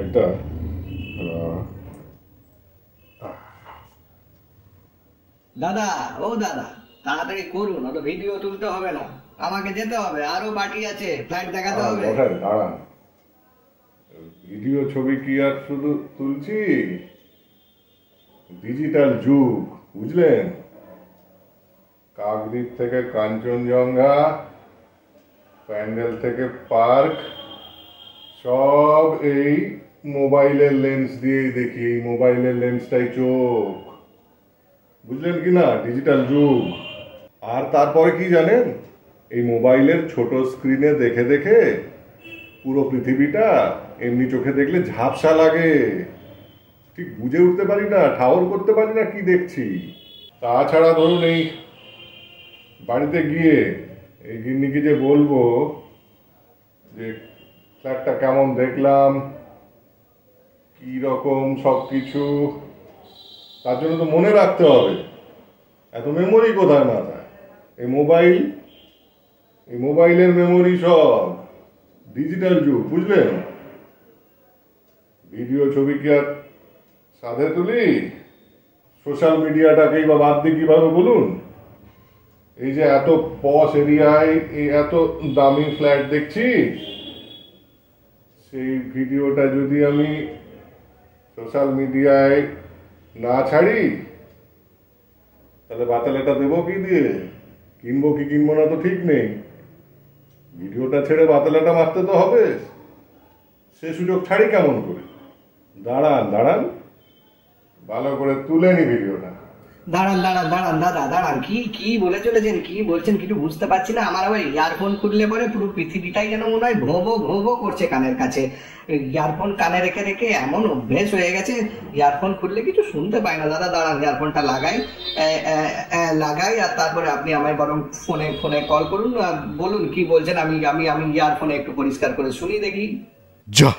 একটা দাদা, ও দাদা, তাড়াতাড়ি করুন, অত ভিডিও তুলতে হবে না, আমাকে যেতে হবে, আরো পার্টি আছে, ফ্লাইট দেখাতে হবে। দাঁড়ান, ভিডিও ছবি কি আর শুধু তুলছি, ডিজিটাল যুগ, বুঝলেন? কাকদ্বীপ থেকে কাঞ্চনজঙ্ঘা, প্যান্ডেল থেকে পার্ক, সব এই মোবাইলের লেন্স দিয়েই দেখি। এই মোবাইলের লেন্সটাই চোখ, বুঝলেন কি না? ডিজিটাল যুগ। আর তারপরে কি জানেন, এই মোবাইলের ছোট স্ক্রিনে দেখে দেখে পুরো পৃথিবীটা এমনি চোখে দেখলে ঝাপসা লাগে, ঠিক বুঝে উঠতে পারি না, ঠাউর করতে পারি না কি দেখছি। তাছাড়া ধরুন এই বাড়িতে গিয়ে এই গিন্নিকে যে বলবো যে ফ্ল্যাটটা কেমন দেখলাম, কি রকম সব কিছু, তার জন্য তো মনে রাখতে হবে। এত মেমোরি কোথায় মাথায়? এই মোবাইলের মেমোরি সব ডিজিটাল যুগ, বুঝলেন? ভিডিও ছবি কি আর সাথে তুলি? সোশ্যাল মিডিয়াটাকেই বা বাদ দিই কিভাবে বলুন? এই যে এত পশ এরিয়ায় এই এত দামি ফ্ল্যাট দেখছি, সেই ভিডিওটা যদি আমি সোশ্যাল মিডিয়ায় না ছাড়ি, তাহলে বাতালেটা দেবো কি দিয়ে? কিনবো কি কিনবো না তো ঠিক নেই। ভিডিওটা ছেড়ে বাতালাটা মারতে তো হবে, সে সুযোগ ছাড়ি কেমন করে? দাঁড়ান, ভালো করে তুলে নি ভিডিওটা। দাঁড়ান দাদা, দাঁড়ান, কি বলে চলেছেন, কি বলছেন কিছু বুঝতে পারছি না। আমার আবার ইয়ারফোন খুললে পরে পুরো পৃথিবীটাই যেন মনে হয় ভো ভো করছে কানের কাছে। ইয়ারফোন কানে রেখে রেখে এমন অভ্যেস হয়ে গেছে, ইয়ারফোন খুললে কিছু শুনতে পাই না। দাদা দাঁড়ান, ইয়ারফোনটা লাগাই আর তারপরে আপনি আমায় বরং ফোনে কল করুন, বলুন কি বলছেন, আমি ইয়ারফোনে একটু পরিষ্কার করে শুনি দেখি। যা